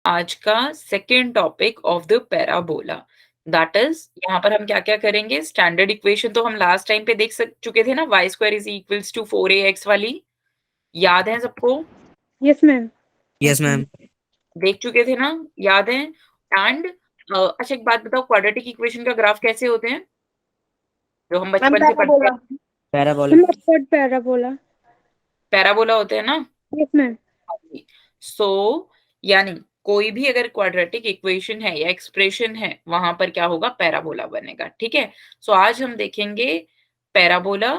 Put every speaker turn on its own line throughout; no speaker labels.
आज का second topic of the parabola. That is यहाँ पर हम क्या-क्या करेंगे? स्टैंडर्ड इक्वेशन तो हम लास्ट टाइम पे देख चुके थे ना, y square is equals to 4ax वाली, याद है सबको?
Yes ma'am.
Yes ma'am.
देख चुके थे ना, याद है? एंड अच्छा एक बात बताओ, क्वाड्रेटिक इक्वेशन का ग्राफ कैसे होते हैं जो हम बचपन से पढ़ते
पैराबोला।
हैं?
पैराबोलिक।
पैराबोला।
पैराबोला होते हैं ना।
Yes ma'am.
सो यानी कोई भी अगर क्वाड्रेटिक इक्वेशन है या एक्सप्रेशन है, वहां पर क्या होगा? पैराबोला बनेगा। ठीक है। सो आज हम देखेंगे parabola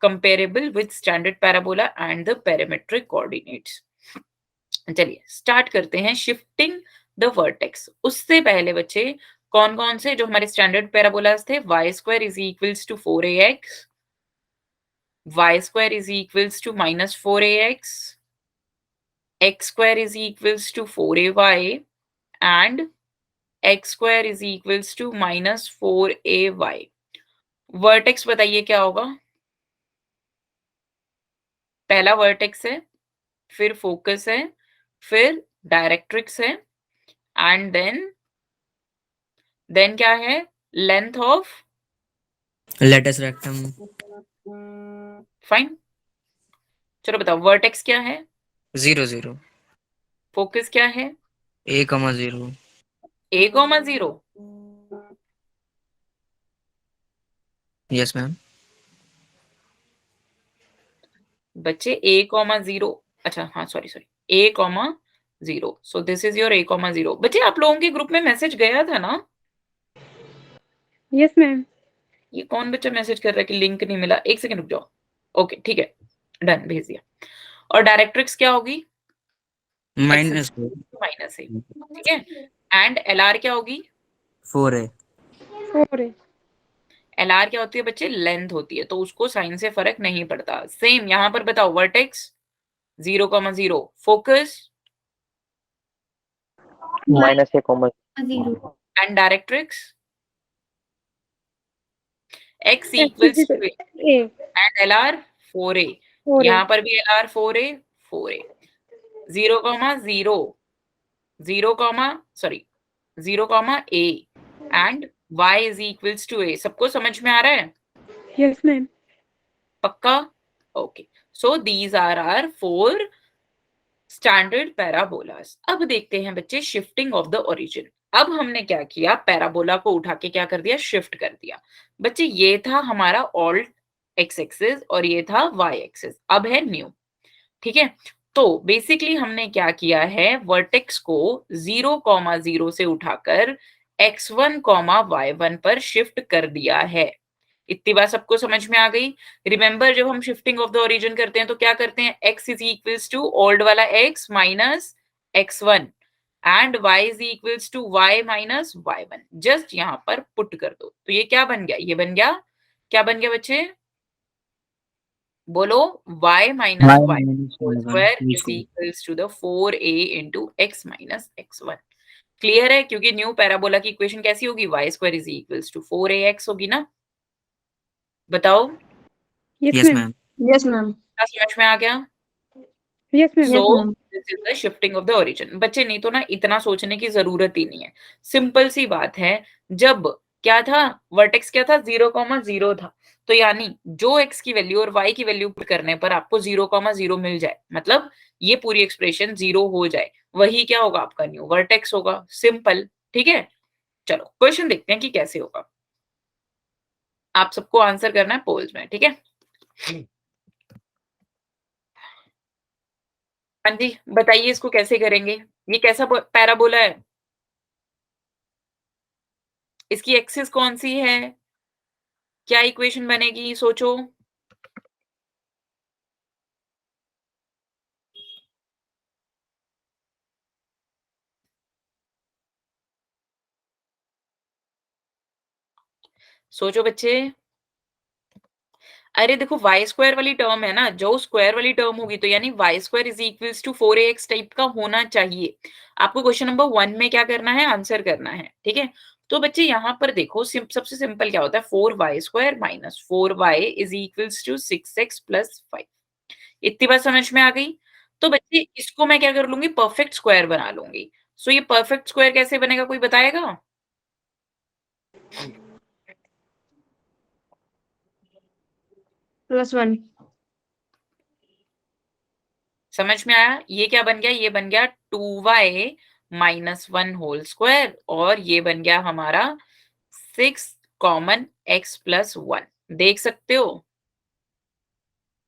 comparable with standard parabola and the parametric coordinates. चलिए स्टार्ट करते हैं शिफ्टिंग द वर्टेक्स। उससे पहले बच्चे कौन कौन से जो हमारे स्टैंडर्ड पैराबोलास थे? Y square is equals to 4ax, y square is equals to -4ax, x square is equals to 4ay and x square is equals to -4ay। Vertex बताइए क्या होगा? पहला वर्टेक्स है, फिर फोकस है, फिर डायरेक्ट्रिक्स है एंड देन क्या है? Length of
latus rectum.
Fine. चलो बताओ वर्टेक्स क्या है,
0 0
फोकस क्या है?
a,0।
a,0।
Yes ma'am.
बच्चे a,0। अच्छा हाँ sorry a,0। So this is your a,0। बच्चे आप लोगों के ग्रुप में मैसेज गया था ना?
Yes ma'am.
ये कौन बच्चा मैसेज कर रहा है कि लिंक नहीं मिला? एक सेकंड रुक जाओ। ओके ठीक है, डन, भेज दिया। और डायरेक्ट्रिक्स क्या होगी?
माइनस
माइनस ए। ठीक है। एंड एलआर क्या होगी?
4a।
4a।
एलआर क्या होती है बच्चे? लेंथ होती है, तो उसको साइन से फर्क नहीं पड़ता। सेम यहां पर बताओ, vertex 0,0, focus
-a,0
and directrix x equals to a
a।
And LR 4a।
4a।
यहां पर भी LR 4a 4a। 0,0 0, a and y is equals to a। सबको समझ में आ रहा है?
Yes ma'am.
पक्का? Okay. So these are are 4 standard parabolas. अब देखते हैं बच्चे शिफ्टिंग ऑफ द ओरिजिन। अब हमने क्या किया? पैराबोला को उठा के क्या कर दिया? शिफ्ट कर दिया। बच्चे ये था हमारा ऑल्ट एक्स एक्सिस और ये था वाई एक्सिस, अब है न्यू। ठीक है। तो बेसिकली हमने क्या किया है? वर्टेक्स को 0,0 से उठाकर x1, y1 पर शिफ्ट कर दिया है। इतनी बात सबको समझ में आ गई? रिमेंबर जब हम शिफ्टिंग ऑफ द ओरिजिन करते हैं तो क्या करते हैं? x is equals to old वाला x minus x1 and y is equals to y minus y1। Just यहां पर पुट कर दो। तो ये क्या बन गया? ये बन गया, क्या बन गया बच्चे? बोलो, y minus y whole square is equals to the 4a into x minus x1। Clear है? क्योंकि न्यू पैराबोला की इक्वेशन कैसी होगी? y square is equals to 4ax होगी ना। बताओ,
यस मैम।
Yes ma'am.
क्या समझ में आ गया?
Yes ma'am.
So this is the shifting of the origin. बच्चे नहीं तो ना इतना सोचने की जरूरत ही नहीं है, सिंपल सी बात है। जब क्या था? वर्टेक्स क्या था? 0,0 था। तो यानी जो x की वैल्यू और y की वैल्यू पुट करने पर आपको 0,0 मिल जाए, मतलब ये पूरी एक्सप्रेशन 0 हो जाए, वही क्या होगा? आपका न्यू वर्टेक्स होगा। सिंपल। ठीक है। चलो क्वेश्चन देखते हैं कि कैसे होगा। आप सबको आंसर करना है पोल्स में। ठीक है। हाँ जी, बताइए इसको कैसे करेंगे? ये कैसा पैराबोला है? इसकी एक्सिस कौन सी है? क्या इक्वेशन बनेगी? सोचो। सोचो बच्चे। अरे देखो, वाई स्क्वायर वाली टर्म है ना, जो स्क्वायर वाली टर्म होगी तो यानी y square is equals to 4ax type का होना चाहिए। आपको क्वेश्चन नंबर 1 में क्या करना है? आंसर करना है। ठीक है। तो बच्चे यहाँ पर देखो, सबसे सिंपल क्या होता है? 4y square minus 4y is equals to 6x plus 5। इतनी बात समझ में आ गई? तो बच्चे इसको मैं क्या कर लूंगी? परफेक्ट स्क्वायर बना लूंगी। सो ये परफेक्ट स्क्वायर कैसे बनेगा, कोई बताएगा?
+1
समझ में आया? ये क्या बन गया, ये बन गया 2y माइनस 1 होल स्क्वायर, और ये बन गया हमारा 6 कॉमन x प्लस 1। देख सकते हो?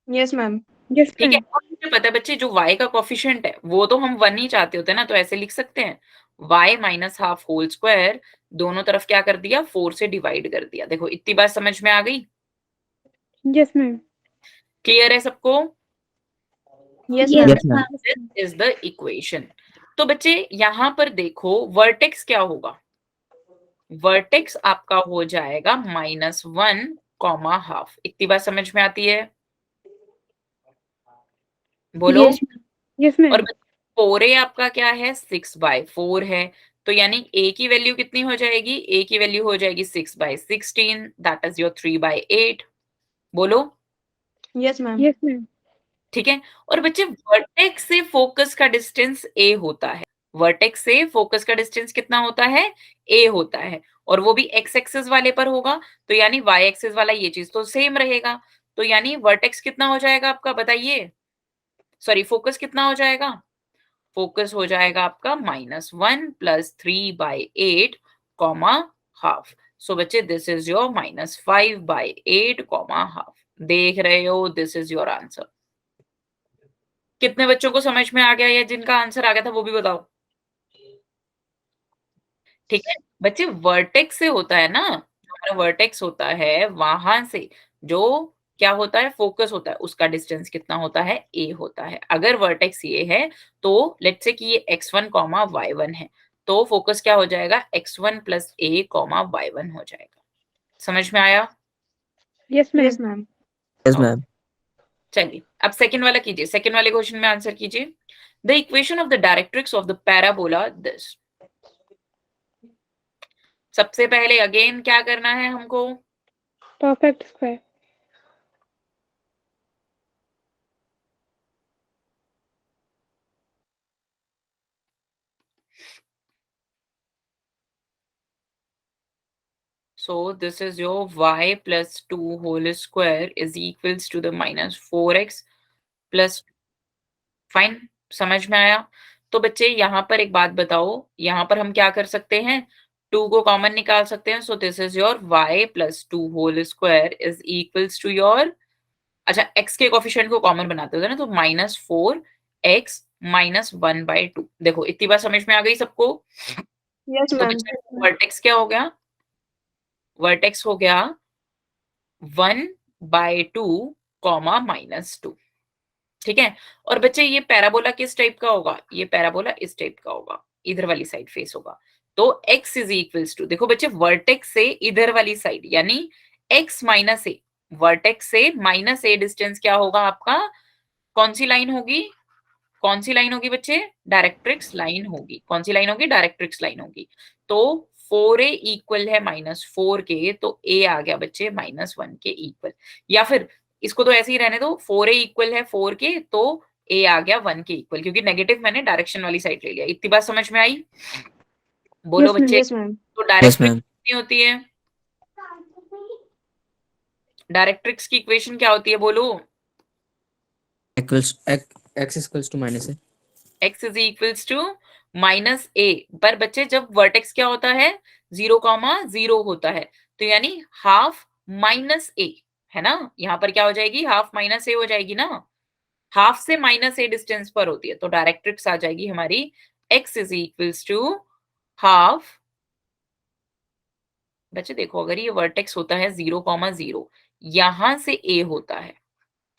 यस मैम
Yes,
ठीक है।
ma'am.
और मुझे पता है बच्चे, जो y का कोफिशिएंट है वो तो हम 1 ही चाहते होते हैं ना, तो ऐसे लिख सकते हैं y minus half whole square, दोनों तरफ क्या कर दिया, 4 से डिवाइड कर दिया। देखो इतनी बात समझ में आ गई?
Yes, ma'am.
क्लियर है सबको?
Yes
Yes,
ma'am
ma'am. Yes,
this
ma'am.
Is the equation. तो बच्चे यहाँ पर देखो वर्टेक्स क्या होगा, वर्टेक्स आपका हो जाएगा -1 कॉमा हाफ। इतनी बात समझ में आती है? बोलो।
Yes, ma'am. Yes,
और
ma'am.
4a आपका क्या है, 6/4 है, तो यानी a की वैल्यू कितनी हो जाएगी, a की वैल्यू हो जाएगी 6/16, दैट इज योर 3/8। बोलो।
Yes ma'am
Yes, ma'am.
ठीक है। और बच्चे वर्टेक्स से फोकस का डिस्टेंस a होता है, वर्टेक्स से फोकस का डिस्टेंस कितना होता है, a होता है, और वो भी x एक्सिस वाले पर होगा, तो यानी y एक्सिस वाला ये चीज तो सेम रहेगा, तो यानी वर्टेक्स कितना हो जाएगा आपका, बताइए, सॉरी फोकस कितना हो जाएगा, फोकस हो जाएगा आपका -1 + 3/8 कॉमा हाफ। सो बच्चे this is your -5/8 comma half. देख रहे हो, दिस इज योर आंसर। कितने बच्चों को समझ में आ गया, या जिनका आंसर आ गया था वो भी बताओ। ठीक है बच्चे, वर्टेक्स से होता है ना, जो हमारा वर्टेक्स होता है वहां से जो क्या होता है, फोकस होता है, उसका डिस्टेंस कितना होता है, a होता है। अगर वर्टेक्स ये है तो लेट्स से कि ये x1 कॉमा y1 है, तो फोकस क्या हो जाएगा, x1 + a कॉमा y1 हो जाएगा। समझ में आया?
Yes, ma'am.
Yes ma'am yes
okay,
ma'am
चलिए अब सेकंड वाला कीजिए, सेकंड वाले क्वेश्चन में आंसर कीजिए। The equation of the directrix of the parabola this. सबसे पहले अगेन क्या करना है हमको,
Perfect square.
so this is your y plus 2 whole square is equals to the -4x plus, fine, समझ में आया? तो बच्चे यहाँ पर एक बात बताओ, यहाँ पर हम क्या कर सकते हैं, 2 को कॉमन निकाल सकते हैं, सो this is your y plus 2 whole square is equals to your, अच्छा x के कोफिशिएंट को कॉमन बनाते होते हैं ना, तो -4x -1/2। देखो इतनी बात समझ में आ गई सबको?
यस
तो
मैम
बच्चे वर्टेक्स क्या हो गया, वर्टेक्स हो गया 1/2 कॉमा -2। ठीक है। और बच्चे ये पैराबोला किस टाइप का होगा, ये पैराबोला इस टाइप का होगा, इधर वाली साइड फेस होगा। तो x इज इक्वल्स टू, देखो बच्चे वर्टेक्स से इधर वाली साइड यानी x माइनस ए, वर्टेक्स से -a डिस्टेंस क्या होगा आपका, कौन सी लाइन होगी, कौन सी लाइन होगी बच्चे, डायरेक्ट्रिक्स लाइन होगी। कौन सी लाइन होगी, डायरेक्ट्रिक्स लाइन होगी। तो 4a इक्वल है -4 के, तो a आ गया बच्चे -1 के इक्वल, या फिर इसको तो ऐसे ही रहने दो, 4a इक्वल है 4 के, तो a आ गया 1 के इक्वल, क्योंकि नेगेटिव मैंने डायरेक्शन वाली साइड ले लिया। इतनी बात समझ में आई? बोलो
Yes, ma'am.
बच्चे।
यस मैम
तो
यस
डायरेक्ट्रिक्स
मैम
कितनी होती है, डायरेक्ट्रिक्स की इक्वेशन क्या होती है, बोलो।
Equals x equals to -a
x is equals to -a, पर बच्चे जब वर्टेक्स क्या होता है, 0,0 होता है, तो यानी हाफ -a, है ना, यहाँ पर क्या हो जाएगी, हाफ -a हो जाएगी ना, हाफ से -a डिस्टेंस पर होती है, तो डायरेक्ट्रिक्स आ जाएगी हमारी x is equals to half. बच्चे देखो अगर ये वर्टेक्स होता है 0,0, यहां से a होता है,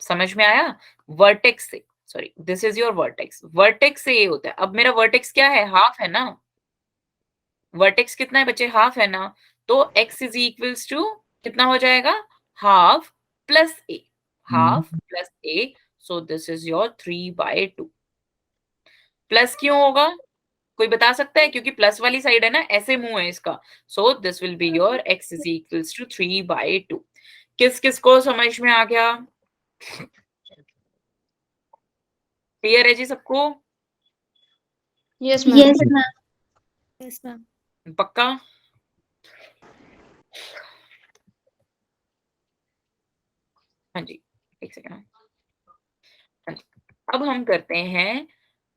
समझ में आया, वर्टेक्स से, sorry this is your vertex, vertex से ये होता है। अब मेरा वर्टेक्स क्या है, हाफ है ना, वर्टेक्स कितना है बच्चे, हाफ है ना, तो x इज इक्वल्स टू कितना हो जाएगा, half plus a, half plus a, so this is your 3/2। Plus क्यों होगा, कोई बता सकता है, क्योंकि प्लस वाली साइड है ना, ऐसे मुंह है इसका, so this will be your x is equals to 3/2। किस किस को समझ में आ गया, क्लियर है जी सबको?
Yes
Yes,
ma'am
ma'am.
Yes, ma'am.
पक्का? हाँ जी, एक सेकंड। हाँ जी, अब हम करते हैं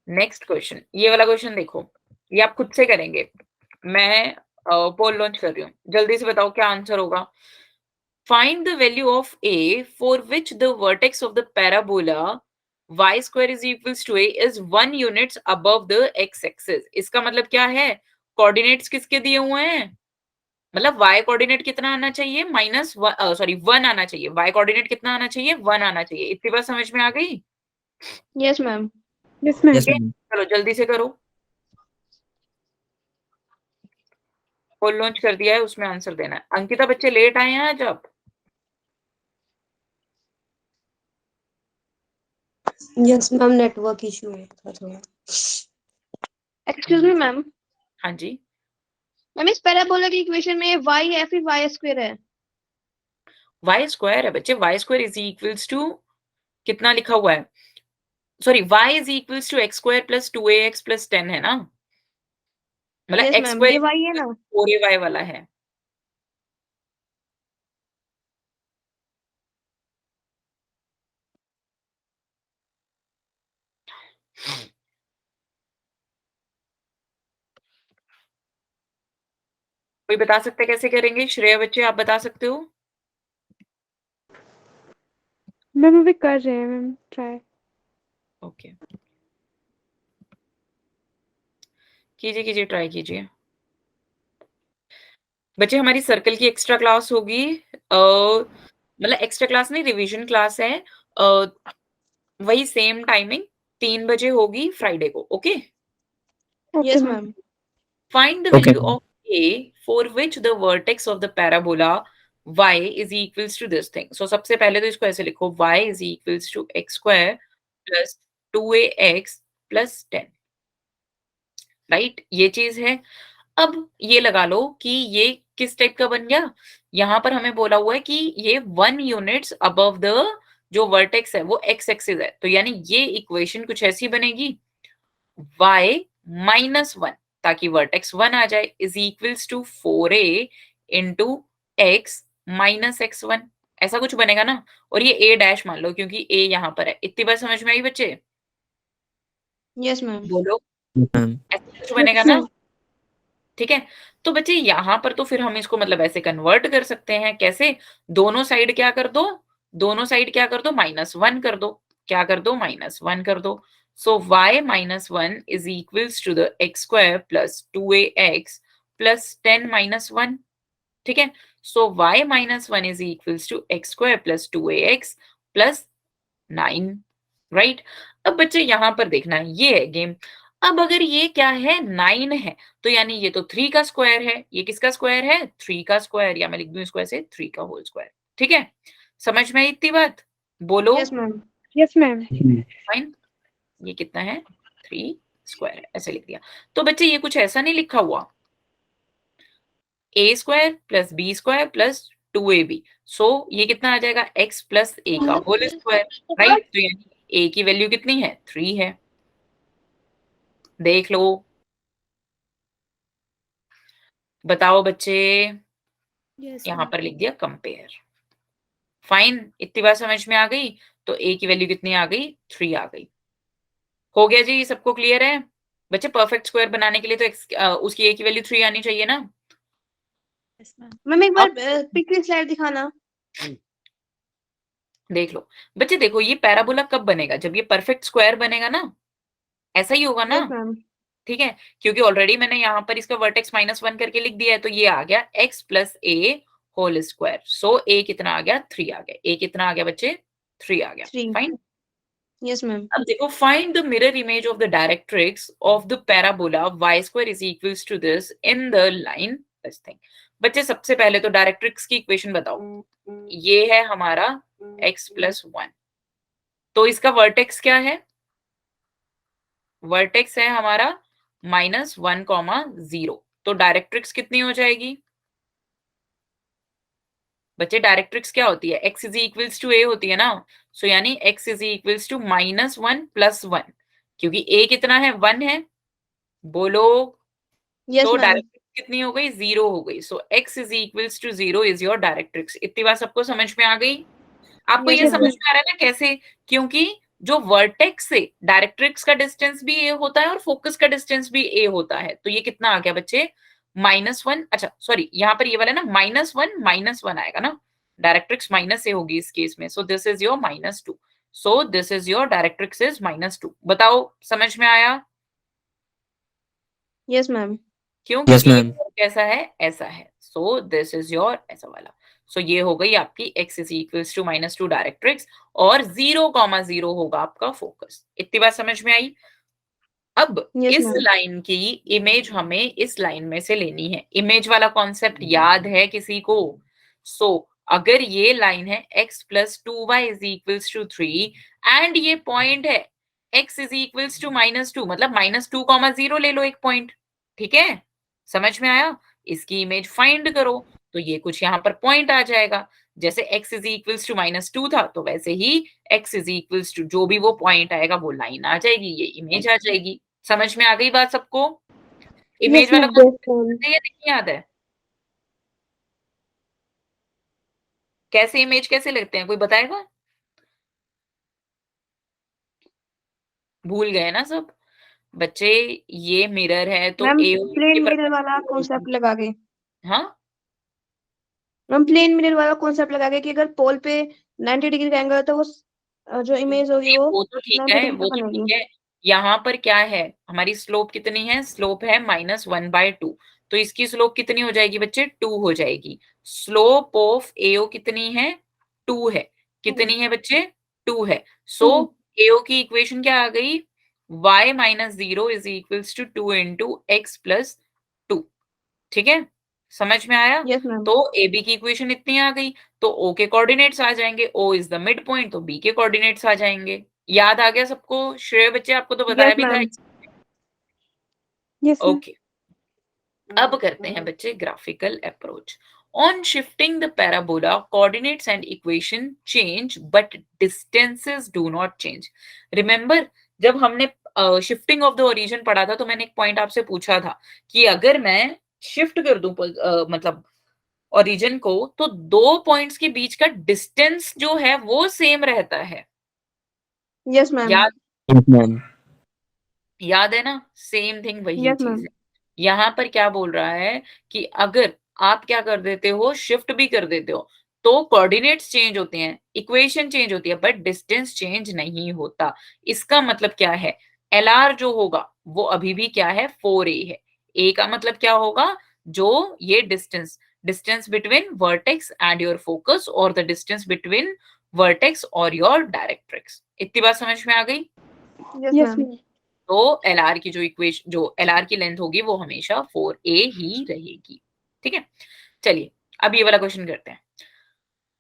नेक्स्ट क्वेश्चन। ये वाला क्वेश्चन देखो, ये आप खुद से करेंगे। मैं पोल लॉन्च कर रही हूँ। जल्दी से बताओ क्या आंसर होगा? Find the value of a for which the vertex of the parabola y square is equals to a is 1 units above the x axis। इसका मतलब क्या है? कोऑर्डिनेट्स किसके दिए हुए हैं? मतलब y कोऑर्डिनेट कितना आना चाहिए? माइनस सॉरी 1 आना चाहिए। y कोऑर्डिनेट कितना आना चाहिए? 1 आना चाहिए। इतनी बात समझ में आ गई?
Yes, ma'am.
Yes, ma'am.
Yes,
ठीक है,
ma'am.
चलो जल्दी से करो। पोल लॉन्च कर दिया है, उसमें आंसर देना है। अंकिता, बच्चे लेट आए हैं आज आप?
Yes, ma'am. Network issue है थोड़ा। Excuse me, ma'am.
हाँ जी,
मैम इस पैराबोला की इक्वेशन में y है फिर y स्क्वायर है।
y स्क्वायर है बच्चे। y square is equals to कितना लिखा हुआ है? Sorry, y is equals to x square plus 2ax plus 10 है ना? मतलब
Yes,
x
ma'am.
स्क्वायर
ये y है ना?
4ay वाला है। कोई बता सकता है कैसे करेंगे? श्रेया बच्चे, आप बता सकते हो?
मैम अभी कर रहे हैं मैम ट्राई।
ओके, कीजिए कीजिए, ट्राई कीजिए। बच्चे, हमारी सर्कल की एक्स्ट्रा क्लास होगी, मतलब एक्स्ट्रा क्लास नहीं, रिवीजन क्लास है। वही सेम टाइमिंग 3 बजे होगी फ्राइडे को। Okay,
okay
Yes,
ma'am.
ma'am.
find the
Okay,
value
ma'am.
of a for which the vertex of the parabola y is equals to this thing। so सबसे पहले तो इसको ऐसे लिखो, y is equals to x square plus 2ax plus 10। Right, ये चीज है। अब ये लगा लो कि ये किस टाइप का बन गया। यहाँ पर हमें बोला हुआ है कि ये 1 यूनिट्स अबव द जो वर्टेक्स है वो एक्स एक्सिस है, तो यानी ये इक्वेशन कुछ ऐसी बनेगी, y माइनस 1, ताकि वर्टेक्स 1 आ जाए, is equals to 4a into x minus x1। ऐसा कुछ बनेगा ना। और ये a डैश मान लो क्योंकि a यहाँ पर है। इतनी बात समझ में आई बच्चे?
Yes, ma'am.
बोलो,
Ma'am.
ऐसा कुछ बनेगा
यस
ना?
मैम।
ठीक है, तो बच्चे यहाँ पर तो फिर हम इसको मतलब ऐसे कन्वर्ट कर सकते हैं। कैसे? दोनों साइड क्या कर दो? दोनों साइड क्या कर दो? -1 कर दो। क्या कर दो? -1 कर दो। So y minus 1 is equals to the x square plus 2ax plus 10 minus 1। ठीक है, so y minus 1 is equals to x square plus 2ax plus 9। Right, अब बच्चे यहाँ पर देखना है, ये है गेम। अब अगर ये क्या है? 9 है, तो यानी ये तो 3 का स्क्वायर है। ये किसका स्क्वायर है? 3 का स्क्वायर, या मैं लिख दूं इसको ऐसे 3 का होल स्क्वायर। ठीक है, समझ में आई इतनी बात? बोलो।
Yes, ma'am.
Yes ma'am.
Fine, ये कितना है? 3 स्क्वायर है, ऐसे लिख दिया। तो बच्चे ये कुछ ऐसा नहीं लिखा हुआ, a square plus B square plus 2ab। So ये कितना आ जाएगा? x प्लस a का होल स्क्वायर। राइट, तो यानी a की वैल्यू कितनी है? 3 है। देख लो, बताओ बच्चे।
Yes,
यहाँ
ma'am.
पर लिख दिया कंपेयर। फाइन, इतनी बात समझ में आ गई। तो a की वैल्यू कितनी आ गई? 3 आ गई। हो गया जी, सबको क्लियर है? बच्चे, परफेक्ट स्क्वायर बनाने के लिए तो उसकी a की वैल्यू 3 आनी चाहिए ना।
Yes, ma'am. मैम एक बार
अब
पिछली स्लाइड दिखाना।
देख लो बच्चे, देखो ये पैराबोला कब बनेगा? जब ये परफेक्ट स्क्वायर बनेगा ना, ऐसा ही होगा ना।
Yes, ma'am.
ठीक है, क्योंकि ऑलरेडी मैंने यहाँ पर इसका वर्टेक्स -1 करके लिख दिया है, तो ये आ गया x plus a whole square. So a कितना आ गया? 3 आ गया। a कितना आ गया बच्चे? 3 आ गया।
3.
Fine,
Yes, ma'am.
अब देखो, find the mirror image of the directrix of the parabola y square is equals to this in the line this thing. बच्चे, सबसे पहले तो डायरेक्ट्रिक्स की इक्वेशन बताओ। ये है हमारा x प्लस 1, तो इसका वर्टेक्स क्या है? वर्टेक्स है हमारा -1, 0। तो डायरेक्ट्रिक्स कितनी हो जाएगी? बच्चे, डायरेक्ट्रिक्स क्या होती है? x is equals to a होती है ना। सो यानी x इज इक्वल्स टू -1 + 1, क्योंकि a कितना है? 1 है। बोलो,
यस
सो
मैम।
डायरेक्ट्रिक्स कितनी हो गई? 0 हो गई। So x is equals to 0 is your directrix. इतनी बात सबको समझ में आ गई? आपको
यस
ये
Yes,
समझ
मैम।
ma'am.
में आ रहा है ना कैसे? क्योंकि जो वर्टेक्स से डायरेक्ट्रिक्स का डिस्टेंस भी ए होता है और फोकस का डिस्टेंस भी ए होता है। तो ये कितना आ गया बच्चे? -1। अच्छा सॉरी, यहाँ पर ये वाला ना -1 आएगा ना, डायरेक्ट्रिक्स माइनस ए होगी इस केस में। सो this is your -2। So this is your directrix is -2। बताओ समझ में आया?
Yes ma'am.
क्यों?
यस
क्योंकि ये
मैम।
कैसा है? ऐसा है। सो दिस इज योर ऐसा वाला। सो ये हो गई आपकी x is equals to -2 directrix और 0,0 होगा आपका फोकस। इतनी बात समझ में आई? अब
यस
इस
मैम।
लाइन की इमेज हमें इस लाइन में से लेनी है। इमेज वाला कॉन्सेप्ट याद है किसी को? अगर ये लाइन है x plus 2y is equals to 3 and ये पॉइंट है x इज इक्वल्स टू -2, मतलब -2,0 ले लो एक पॉइंट। ठीक है, समझ में आया? इसकी इमेज फाइंड करो तो ये कुछ यहाँ पर पॉइंट आ जाएगा। जैसे x इज इक्वल्स टू -2 था तो वैसे ही x इज इक्वल्स टू जो भी वो पॉइंट आएगा वो लाइन आ जाएगी, ये इमेज आ जाएगी। समझ में आ गई बात सबको? इमेज
Yes,
वाला
ma'am. Yes,
concept
ma'am.
याद है या नहीं याद है? कैसे इमेज कैसे लगते हैं, कोई बताएगा? भूल गए ना सब बच्चे? ये मिरर है तो
मैम
ए
प्लेन मिरर वाला कॉन्सेप्ट लगा के।
हाँ
मैम प्लेन मिरर वाला कॉन्सेप्ट लगा के कि अगर पोल पे 90 डिग्री का एंगल है तो वो जो इमेज होगी
नहीं,
वो
वो तो ठीक
90
है,
डिग्री
वो
का
तो ठीक
बनेगी।
है। यहाँ पर क्या है, हमारी स्लोप कितनी है? स्लोप है -1/2। तो इसकी स्लोप कितनी हो जाएगी बच्चे? 2 हो जाएगी। स्लोप ऑफ एओ कितनी है? 2 है। कितनी है बच्चे? 2 है। सो एओ की इक्वेशन क्या आ गई? y - 0 is equals to 2 into x plus 2। ठीक है, समझ में आया?
Yes ma'am.
तो ए बी की इक्वेशन इतनी आ गई। तो ओ के कोऑर्डिनेट्स आ जाएंगे, O is the mid point, तो बी के कोऑर्डिनेट्स आ जाएंगे। याद आ गया सबको? श्रेय बच्चे आपको तो बताया
यस
भी था।
मैम।
Yes, ma'am.
ओके, अब करते हैं बच्चे graphical approach. On shifting the parabola coordinates and equation change but distances do not change. Remember जब हमने शिफ्टिंग ऑफ द ओरिजिन पढ़ा था तो मैंने एक पॉइंट आपसे पूछा था कि अगर मैं शिफ्ट कर दूं मतलब ओरिजिन को तो दो पॉइंट्स के बीच का डिस्टेंस जो है वो सेम रहता है।
Yes ma'am.
याद
यस मैम।
याद है ना? सेम थिंग वही
यस
चीज
मैम।
है। यहाँ पर क्या बोल रहा है कि अगर आप क्या कर देते हो, शिफ्ट भी कर देते हो तो कोऑर्डिनेट्स चेंज होते हैं, इक्वेशन चेंज होती है, बट डिस्टेंस चेंज नहीं होता। इसका मतलब क्या है? एल आर जो होगा वो अभी भी क्या है? 4a है। ए का मतलब क्या होगा? जो ये distance distance between vertex and your focus और द डिस्टेंस बिटवीन वर्टेक्स और योर डायरेक्ट्रिक्स। इतनी बात समझ में आ गई?
Yes
Yes,
ma'am.
ma'am.
तो एल आर की जो एल आर की लेंथ होगी वो हमेशा 4a ही रहेगी। ठीक है, चलिए अब ये वाला क्वेश्चन करते हैं।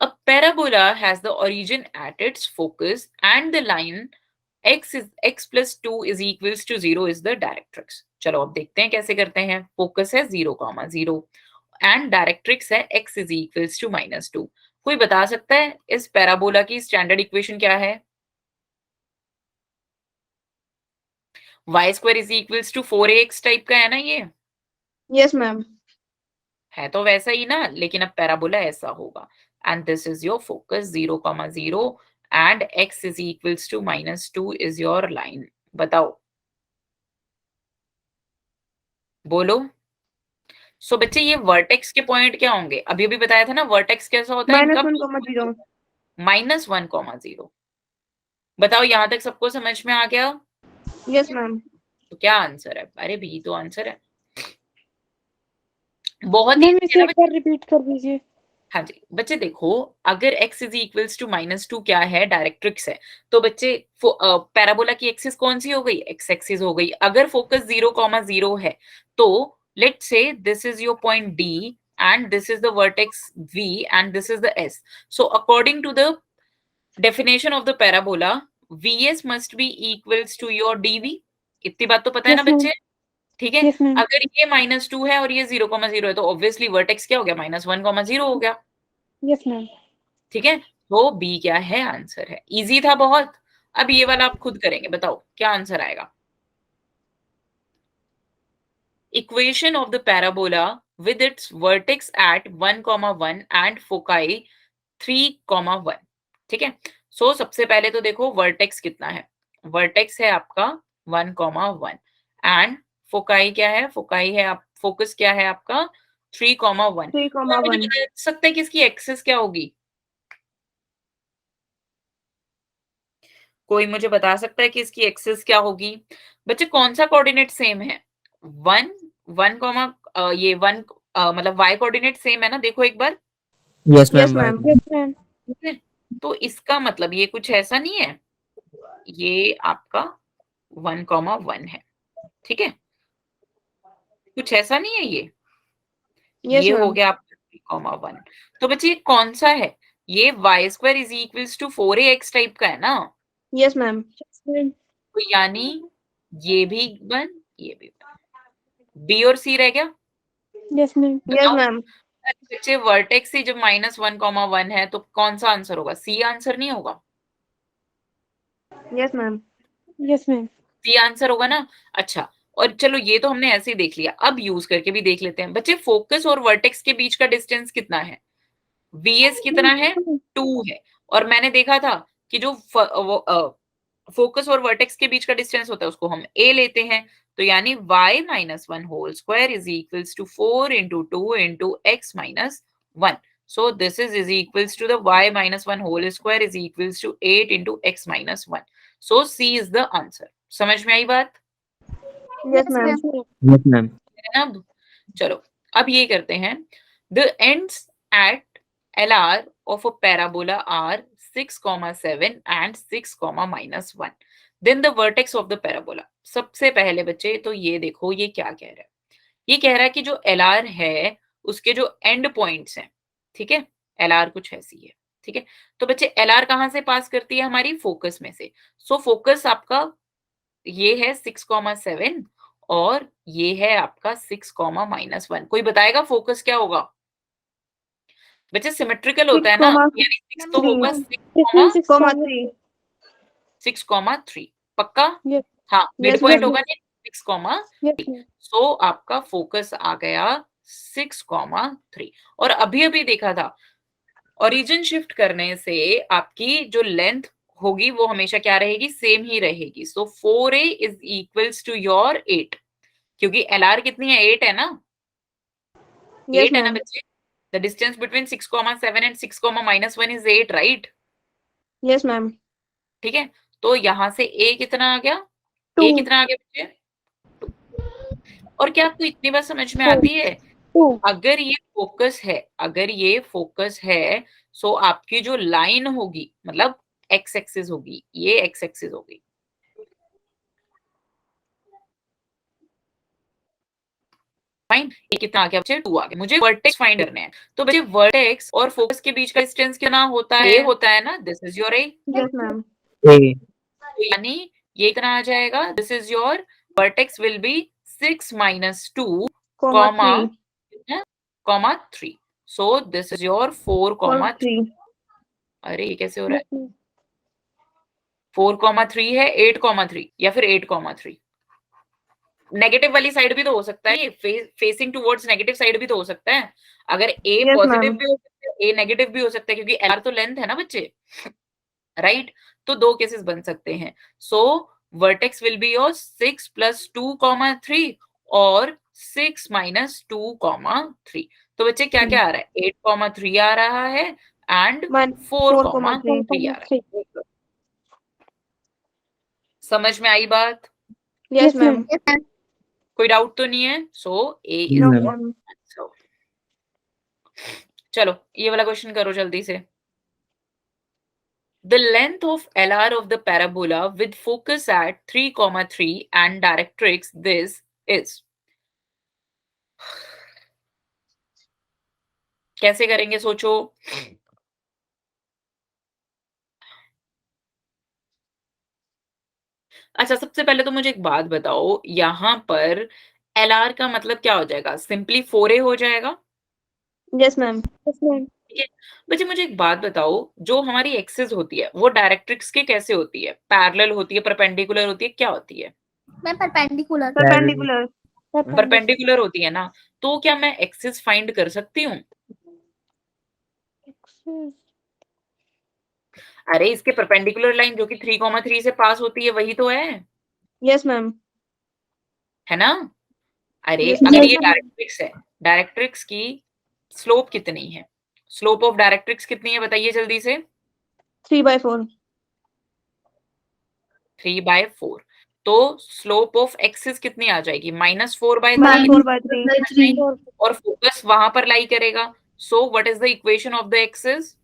A parabola has the origin at its focus and the line x plus 2 is equals to 0 is the directrix. चलो अब देखते हैं कैसे करते हैं। फोकस है 0,0 एंड डायरेक्ट्रिक्स है x is equals to -2। कोई बता सकता है इस पैराबोला की स्टैंडर्ड इक्वेशन क्या है? y² is equals to 4ax type का है ना ये?
Yes ma'am.
है तो वैसा ही ना, लेकिन अब पैराबोला ऐसा होगा and this is your focus 0,0 and x is equals to -2 is your line. बताओ, बोलो। बच्चे ये वर्टेक्स के पॉइंट क्या होंगे? अभी अभी बताया था ना वर्टेक्स कैसा होता है इनका?
-1,0।
-1,0। बताओ यहां तक सबको समझ में आ गया?
Yes ma'am.
तो क्या आंसर है? अरे बी तो आंसर है। बहुत
मैम
ईजी है
इसे
ना
एक
बच्चे?
बार रिपीट कर दीजिए।
हाँ जी बच्चे, देखो अगर x इज इक्वल्स टू -2 क्या है? डायरेक्ट्रिक्स है। तो बच्चे पैराबोला की एक्सिस कौन सी हो गई? x एक्सिस हो गई। अगर फोकस 0,0 है तो let's say this is your point D and this is the vertex V and this is the S। So according to the definition of the parabola VS must be equals to your DV। इतनी बात तो पता है ना
Yes, ma'am.
बच्चे? ठीक है,
Yes, ma'am.
अगर ये -2 है और ये 0,0 है तो ऑब्वियसली वर्टेक्स क्या हो गया? -1,0 हो गया।
Yes, ma'am.
ठीक है, तो बी क्या है? आंसर है। इजी था बहुत। अब ये वाला आप खुद करेंगे, बताओ क्या आंसर आएगा? equation of the parabola with its vertex at 1,1 and foci 3,1. ठीक है, सो सबसे पहले तो देखो वर्टेक्स कितना है, वर्टेक्स है आपका 1,1 एंड फोकाई क्या है, फोकाई है आप, फोकस क्या है आपका 3,1.
3,1
मुझे बता सकता है कि इसकी एक्सिस क्या होगी, कोई मुझे बता सकता है कि इसकी एक्सिस क्या होगी? बच्चे कौन सा कोऑर्डिनेट सेम है, 1 1 कॉमा ये 1 मतलब y कोऑर्डिनेट सेम है ना, देखो एक बार.
Yes
yes
ma'am
ma'am
Yes, ma'am.
ठीक है, तो इसका मतलब ये कुछ ऐसा नहीं है, ये आपका 1,1 है. ठीक है, कुछ ऐसा नहीं है ये
यस
हो
मैम
गया आपका 3,1. तो बच्चे ये कौन सा है, ये y square is equals to 4ax type का है ना,
यस मैम
Yes, ma'am.
तो यानी ये भी 1 ये भी 1, b और c रह गया.
Yes, ma'am.
यस
बताओ
मैम
बच्चे वर्टेक्स से जब -1,1 है तो कौन सा आंसर होगा, सी आंसर नहीं होगा,
yes ma'am
Yes, ma'am.
C answer होगा ना. अच्छा, और चलो ये तो हमने ऐसे ही देख लिया, अब यूज करके भी देख लेते हैं बच्चे, फोकस और वर्टेक्स के बीच का डिस्टेंस कितना है, वीएस कितना है 2 है, और मैंने देखा था कि जो फोकस और वर्टेक्स के बीच का डिस्टेंस होता है उसको हम a लेते हैं, तो यानी y minus 1 whole square is equals to 4 into 2 into x minus 1. So this is equals to the y minus 1 whole square is equals to 8 into x minus 1. So C is the answer. समझ में आई बात
yes ma'am
Yes, ma'am.
Yes ma'am
है ना. अब चलो अब ये करते हैं, the ends at LR of a parabola are 6,7 and 6,-1. Then the vertex of the parabola. सबसे पहले बच्चे तो ये देखो ये क्या कह रहा है, ये कह रहा है कि जो LR है उसके जो एंड पॉइंट्स हैं, ठीक है, LR कुछ ऐसी है. ठीक है, तो बच्चे LR कहाँ से पास करती है, हमारी फोकस में से. सो फोकस आपका ये है 6,7 और ये है आपका 6,-1. कोई बताएगा फोकस क्या होगा, बच्चे सिमेट्रिकल होता है ना,
6,3
यानी 6 तो होगा
Yes, ma'am. 6,3.
6,3 पक्का.
Yes.
हाँ, मिड
Yes,
पॉइंट
ma'am.
होगा नहीं 6,
Yes, ma'am.
सो आपका फोकस आ गया 6,3. और अभी अभी देखा था ओरिजिन शिफ्ट करने से आपकी जो लेंथ होगी वो हमेशा क्या रहेगी, सेम ही रहेगी. So 4a is equals to your 8, क्योंकि LR कितनी है, 8 है ना,
यस
8 है ना
मैम
बच्चे. The distance between 6,7 and 6,-1 is 8, right.
Yes ma'am
ठीक है, तो यहां से a कितना आ गया,
Two.
a कितना आ गया बच्चे 2. और क्या आपको इतनी बात समझ में
Two.
आती है,
2.
अगर ये फोकस है, अगर ये फोकस है, सो आपकी जो लाइन होगी मतलब एक्स एक्सिस होगी, ये एक्स एक्सिस होगी. फाइन, ये कितना आ गया बच्चे 2 आ गया. मुझे वर्टेक्स फाइंड करने हैं, तो बच्चे वर्टेक्स और फोकस के बीच का डिस्टेंस कितना होता है, a होता है ना, this is your a.
Yes ma'am
a
यानी ये कितना आ जाएगा, this is your vertex will be 6 minus 2
comma
comma 3. So this is your 4,3.
3
अरे ये कैसे हो रहा है,
Yes, ma'am.
4,3 है 8,3 या फिर 8,3. नेगेटिव वाली साइड भी तो हो सकता है, ये फेसिंग टुवर्ड्स नेगेटिव साइड भी तो हो सकता है. अगर a
Yes,
पॉजिटिव
ma'am.
भी हो सकता है, a नेगेटिव भी हो सकता है, क्योंकि LR तो लेंथ है ना बच्चे, राइट. तो दो केसेस बन सकते हैं. सो वर्टेक्स विल बी योर 6 + 2,3 और 6 - 2,3. तो बच्चे क्या क्या आ रहा है, 8,3 आ रहा है एंड 4,3 आ रहा है.
4,3.
समझ में आई बात,
यस
Yes,
मैम
ma'am.
कोई डाउट तो नहीं है. So a is
no
No,
the
ma'am.
Ma'am
answer. चलो ये वाला क्वेश्चन करो जल्दी से. The length of LR of the parabola with focus at 3,3 and directrix this is. कैसे करेंगे सोचो, अच्छा सबसे पहले तो मुझे एक बात बताओ, यहाँ पर LR का मतलब क्या हो जाएगा, सिंपली 4a हो जाएगा.
Yes ma'am
Yes, ma'am.
ठीक है, बच्चे मुझे एक बात बताओ, जो हमारी एक्सिस होती है वो डायरेक्ट्रिक्स के कैसे होती है, पैरेलल होती है, परपेंडिकुलर होती है, क्या होती है.
Ma'am, perpendicular.
परपेंडिकुलर
परपेंडिकुलर होती है ना, तो क्या मैं एक्सिस फाइंड कर सकती हूँ? अरे इसके परपेंडिकुलर लाइन जो कि 3,3 से पास होती है वही तो है
यस मैम।
ना? अरे
Yes,
अगर
ma'am.
ये डायरेक्ट्रिक्स है, डायरेक्ट्रिक्स की स्लोप कितनी है? स्लोप ऑफ डायरेक्ट्रिक्स कितनी है बताइए जल्दी से?
3/4।
3/4। तो स्लोप ऑफ एक्सिस कितनी आ जाएगी? -4/3
-4/3।
और फोकस वहां पर लाई करेगा। So what is the equation of the axis?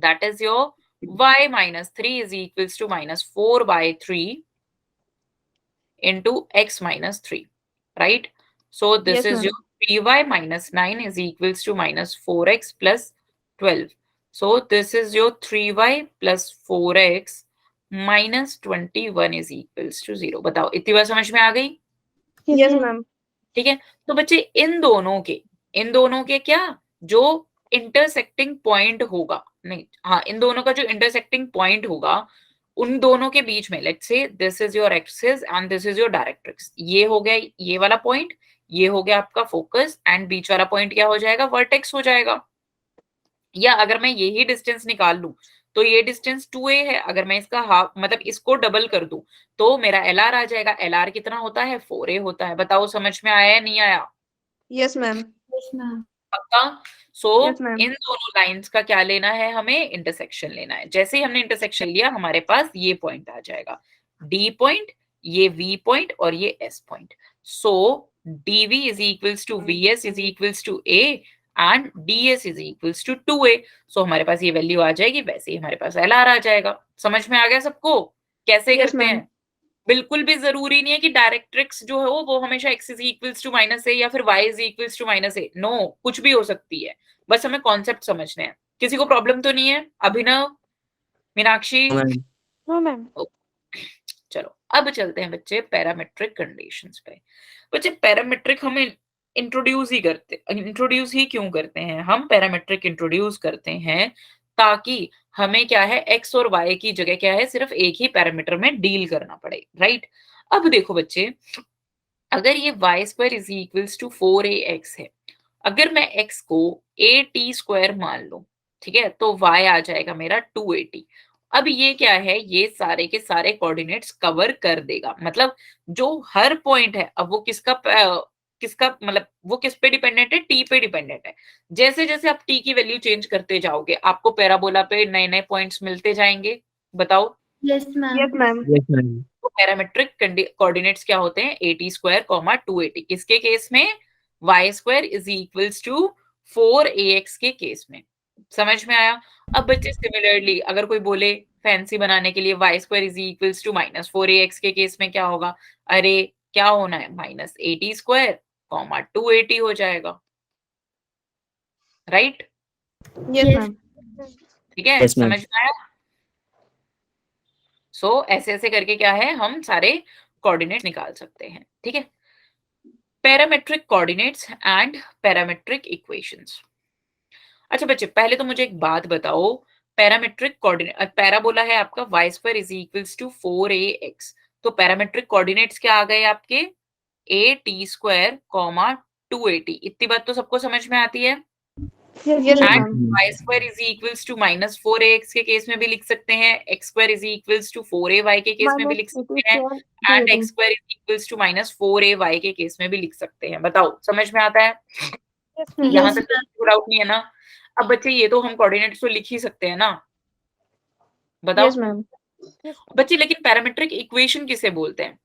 That is your y -3 is equals to -4/3 into x -3, right? So this
Yes,
is
ma'am.
your 3y -9 is equals to -4x plus 12. So this is your 3y plus 4x minus 21 is equals to 0. बताओ इतनी बात समझ में आ गई?
Yes, ma'am.
ठीक है, तो बच्चे इन दोनों के क्या जो इंटरसेक्टिंग पॉइंट होगा, नहीं हाँ, इन दोनों का जो इंटरसेक्टिंग पॉइंट होगा उन दोनों के बीच में, let's say this is your axis and this is your directrix, ये हो गया ये वाला पॉइंट, ये हो गया आपका फोकस, एंड बीच वाला पॉइंट क्या हो जाएगा? वर्टेक्स हो जाएगा। या अगर मैं यही डिस्टेंस निकाल लूं तो ये डिस्टेंस 2a है, अगर मैं इसका हाफ मतलब इसको डबल कर दूं तो मेरा LR आ जाएगा। LR कितना होता है? 4a होता है। बताओ समझ में आया या नहीं आया?
Yes, ma'am.
पक्का? सो
Yes, ma'am.
इन दोनों लाइंस का क्या लेना है? हमें इंटरसेक्शन लेना है। जैसे ही हमने इंटरसेक्शन लिया हमारे पास ये पॉइंट आ जाएगा, D पॉइंट, ये V पॉइंट और ये S point. So DV is equals to VS is equals to A and DS is equals to 2A। So हमारे पास ये वैल्यू आ जाएगी, वैसे ही हमारे पास LR आ जाएगा। समझ में आ गया सबको कैसे
Yes,
करते
ma'am.
हैं? बिल्कुल भी जरूरी नहीं है कि डायरेक्ट्रिक्स जो है वो हमेशा x is equals to -a या फिर y is equals to -a। No, कुछ भी हो सकती है, बस हमें कॉन्सेप्ट समझने हैं। किसी को प्रॉब्लम तो नहीं है? अभिनव, मीनाक्षी?
No ma'am.
चलो अब चलते हैं बच्चे पैरामेट्रिक कंडीशंस पे। बच्चे पैरामेट्रिक हमें इंट्रोड्यूस ही क्यों करते हैं? हम पैरामेट्रिक इंट्रोड्यूस करते हैं ताकि हमें क्या है, एक्स और वाई की जगह क्या है, सिर्फ एक ही पैरामीटर में डील करना पड़े, राइट? अब देखो बच्चे, अगर ये y² is equals to 4ax है, अगर मैं x को at² मान लूं, ठीक है, तो y आ जाएगा मेरा 2at। अब ये क्या है, ये सारे के सारे कोऑर्डिनेट्स कवर कर देगा, मतलब जो हर पॉइंट है, अब वो किसका मतलब वो किस पे डिपेंडेंट है? t पे डिपेंडेंट है। जैसे जैसे आप t की वैल्यू चेंज करते जाओगे आपको पैराबोला पे नए नए पॉइंट्स मिलते जाएंगे। बताओ।
Yes, ma'am.
तो पैरामेट्रिक कोऑर्डिनेट्स क्या होते हैं? at², 2at। किसके केस में? y² is equals to 4ax के केस में। समझ में आया? अब बच्चे सिमिलरली अगर कोई बोले फैंसी बनाने के लिए y² is equals to -4ax के केस में क्या होगा? अरे क्या होना है? -at², 2at हो जाएगा, राइट?
Yes, ma'am.
ठीक है, समझ में आया? सो ऐसे ऐसे करके क्या है, हम सारे कोऑर्डिनेट निकाल सकते हैं, ठीक है? Parametric coordinates and parametric equations. अच्छा बच्चे, पहले तो मुझे एक बात बताओ, पैरामेट्रिक कोऑर्डिनेट, पैराबोला है आपका y² is equals to 4ax, तो पैरामेट्रिक कोऑर्डिनेट्स क्या आ गए आपके? at², 2at। इतनी बात तो सबको समझ में आती है?
Yes,
and
ma'am.
y² is equals to -4ax के केस में भी लिख सकते हैं, x² is equals to 4ay के केस में भी लिख सकते हैं, and x² is equals to -4ay के केस में भी लिख सकते हैं। बताओ समझ में आता है? यहाँ तक तो डाउट नहीं है ना? अब बच्चे ये तो हम कोऑर्डिनेट्स तो लिख ही सकते हैं ना? बताओ।
Yes, ma'am.
बच्चे लेकिन पैरामेट्रिक इक्वेशन किसे बोलते हैं?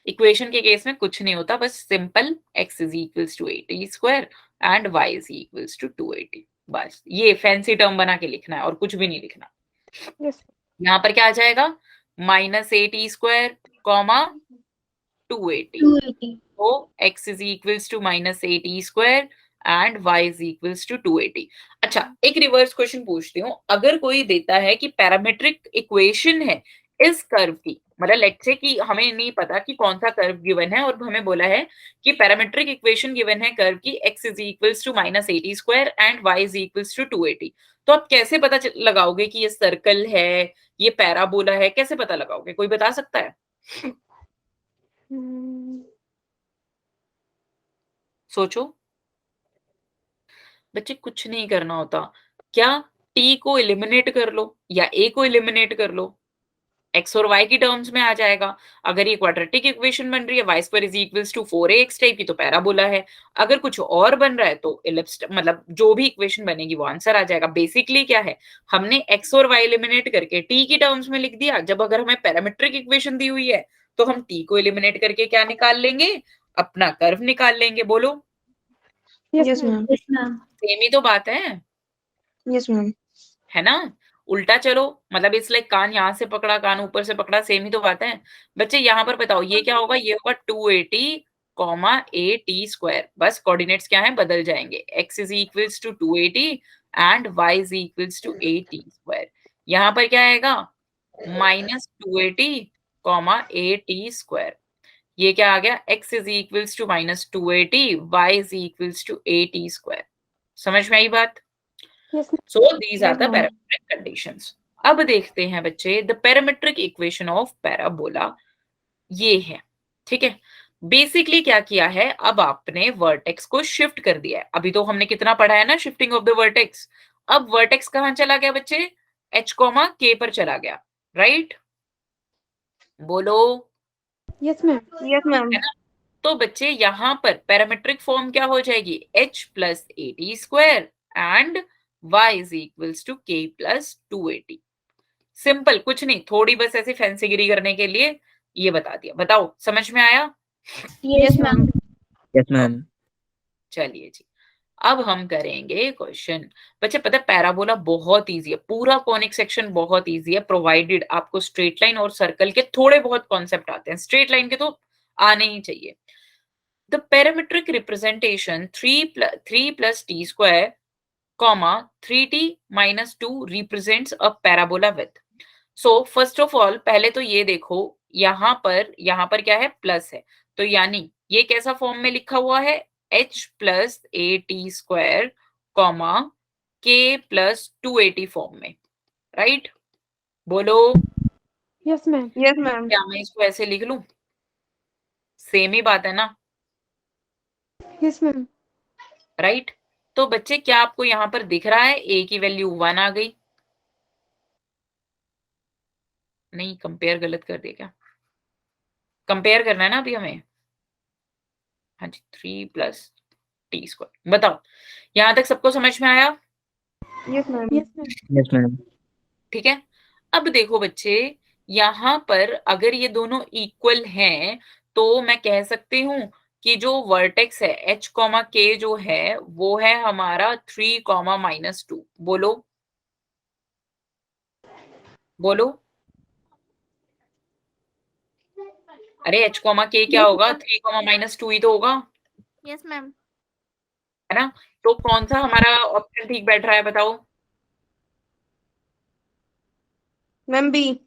इक्वेशन के केस में कुछ नहीं होता, बस simple x is equals to at² and y is equals to 2at। बस ये फैंसी टर्म बना के लिखना है और कुछ भी नहीं लिखना। यहाँ पर क्या आ जाएगा? -at², 2at। तो x is equals to -at² and y is equals to 2at। अच्छा, एक रिवर्स क्वेश्चन पूछती हूँ, अगर कोई देता है कि पैरामेट्रिक इक्वेशन है इस कर्व की, मतलब लेट्स से कि हमें नहीं पता कि कौन सा कर्व गिवन है और हमें बोला है कि पैरामेट्रिक इक्वेशन गिवन है कर्व की, x is equals to -at² and y is equals to 2at, तो आप कैसे पता लगाओगे कि ये सर्कल है, ये पैराबोला है? कैसे पता लगाओगे? कोई बता सकता है? सोचो बच्चे, कुछ नहीं करना होता। क्या टी को एलिमिनेट कर लो या ए को एलिमिनेट कर लो, एक्स और वाई की टर्म्स में आ जाएगा। अगर ये क्वाड्रेटिक इक्वेशन बन रही है y square is equals to 4ax type की, तो पैराबोला है। अगर कुछ और बन रहा है तो इलिप्स, मतलब जो भी इक्वेशन बनेगी वो आंसर आ जाएगा। बेसिकली क्या है, हमने x और y एलिमिनेट करके t की टर्म्स में लिख दिया। जब अगर हमें पैरामेट्रिक इक्वेशन दी हुई है तो हम t को एलिमिनेट करके क्या निकाल लेंगे, अपना कर्व निकाल लेंगे। बोलो,
yes ma'am.
Yes ma'am.
Same ही तो बात है
यस मैम।
है ना। उल्टा चलो, मतलब इट्स लाइक कान यहाँ से पकड़ा, कान ऊपर से पकड़ा, सेम ही तो बात है। बच्चे यहाँ पर बताओ ये क्या होगा, ये होगा 280 कॉमा ए टी स्क्वायर। बस कोऑर्डिनेट्स क्या है, बदल जाएंगे। x is equals to 280 and y is equals to A T square. यहाँ पर क्या आएगा, minus 280 comma A T square. ये क्या आ गया, x is equals to minus 280, y is equals to A T square. समझ में आई बात।
Yes,
So these are the parametric conditions. अब देखते हैं बच्चे द पैरामेट्रिc इक्वेशन ऑफ पैराबोला, ये है। ठीक है, बेसिकली क्या किया है, अब आपने वर्टेक्स को शिफ्ट कर दिया है। अभी तो हमने कितना पढ़ा है ना, शिफ्टिंग ऑफ द वर्टेक्स। अब वर्टेक्स कहां चला गया बच्चे, h कॉमा k पर चला गया, राइट। बोलो,
yes मैम।
Yes ma'am.
है ना। तो बच्चे यहाँ पर पैरामेट्रिक फॉर्म क्या हो जाएगी, h plus A T square and y is equals to k plus 280। Simple, कुछ नहीं, थोड़ी बस ऐसे फैंसीगिरी करने के लिए ये बता दिया। बताओ समझ में आया।
Yes ma'am.
Yes ma'am.
चलिए जी, अब हम करेंगे क्वेश्चन। बच्चे पता है पैराबोला बहुत इजी है, पूरा कॉनिक सेक्शन बहुत इजी है, प्रोवाइडेड आपको स्ट्रेट लाइन और सर्कल के थोड़े बहुत कॉन्सेप्ट आते हैं। स्ट्रेट लाइन के तो आने ही चाहिए। The parametric representation 3 plus T square comma 3t minus 2 represents a parabola with। So first of all पहले तो ये देखो, यहाँ पर क्या है, प्लस है, तो यानी ये कैसा फॉर्म में लिखा हुआ है, h plus A T square comma k plus 280 form में, राइट। बोलो,
यस मैम।
Yes ma'am.
क्या मैं इसको ऐसे लिख लूं, सेम ही बात है ना,
यस मैम।
राइट। तो बच्चे क्या आपको यहाँ पर दिख रहा है, a की वैल्यू 1 आ गई, नहीं कंपेयर गलत कर दिया क्या, कंपेयर करना है ना अभी हमें। हाँ जी, 3 प्लस टी स्क्वायर। बताओ यहां तक सबको समझ में आया।
Yes ma'am.
Yes ma'am.
Yes ma'am.
ठीक है, अब देखो बच्चे, यहाँ पर अगर ये दोनों इक्वल हैं तो मैं कह सकती हूँ कि जो वर्टेक्स है h कॉमा k जो है वो है हमारा 3 कॉमा माइनस 2। बोलो, बोलो, अरे h कॉमा k क्या होगा, 3 कॉमा माइनस 2 ही तो होगा,
यस मैम।
है ना। तो कौन सा हमारा ऑप्शन ठीक बैठ रहा है, बताओ।
Ma'am B.